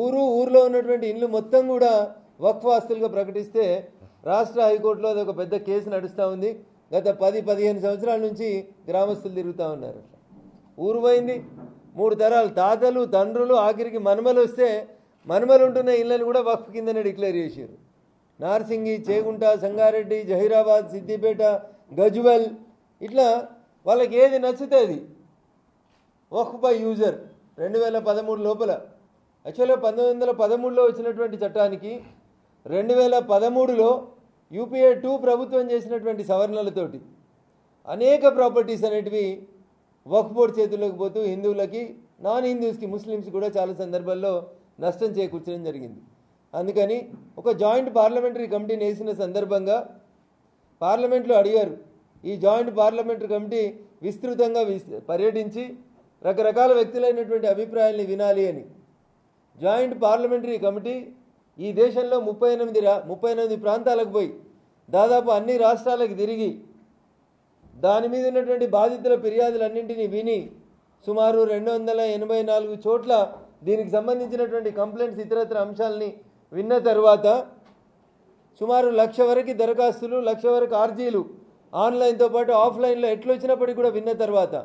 ఊర్లో ఉన్నటువంటి ఇళ్ళు మొత్తం కూడా వక్ఫ్ ఆస్తులుగా ప్రకటిస్తే రాష్ట్ర హైకోర్టులో అది ఒక పెద్ద కేసు నడుస్తూ ఉంది. గత 10-15 సంవత్సరాల నుంచి గ్రామస్తులు తిరుగుతూ ఉన్నారు. ఊరు పోయింది, 3 తరాలు, తాతలు తండ్రులు, ఆఖరికి మనుమలు వస్తే మనుమలు ఉంటున్న ఇళ్ళని కూడా వక్ఫ్ కిందనే డిక్లేర్ చేశారు. నార్సింగి, చేగుంట, సంగారెడ్డి, జహీరాబాద్, సిద్దిపేట, గజ్వల్, ఇట్లా వాళ్ళకి ఏది నచ్చితే అది వక్ఫ్ బై యూజర్ 2013 లోపల. యాక్చువల్గా 1913లో వచ్చినటువంటి చట్టానికి 2013లో UPA 2 ప్రభుత్వం చేసినటువంటి సవరణలతోటి అనేక ప్రాపర్టీస్ అనేటివి వక్ఫ్ బోర్డు చేతుల్లోకి పోతూ హిందువులకి, నాన్ హిందూస్కి, ముస్లిమ్స్ కూడా చాలా సందర్భాల్లో నష్టం చేకూర్చడం జరిగింది. అందుకని ఒక జాయింట్ పార్లమెంటరీ కమిటీని వేసిన సందర్భంగా పార్లమెంట్లో అడిగారు. ఈ జాయింట్ పార్లమెంటరీ కమిటీ విస్తృతంగా పర్యటించి రకరకాల వ్యక్తులైనటువంటి అభిప్రాయాల్ని వినాలి అని. జాయింట్ పార్లమెంటరీ కమిటీ ఈ దేశంలో 38 ప్రాంతాలకు పోయి దాదాపు అన్ని రాష్ట్రాలకు తిరిగి దాని మీద ఉన్నటువంటి బాధితుల ఫిర్యాదులన్నింటినీ విని సుమారు 284 చోట్ల దీనికి సంబంధించినటువంటి కంప్లైంట్స్, ఇతరత్ర అంశాలని విన్న తర్వాత సుమారు 1,00,000 వరకు దరఖాస్తులు, 1,00,000 వరకు ఆర్జీలు ఆన్లైన్తో పాటు ఆఫ్లైన్లో ఎట్లొచ్చినప్పటికీ కూడా విన్న తర్వాత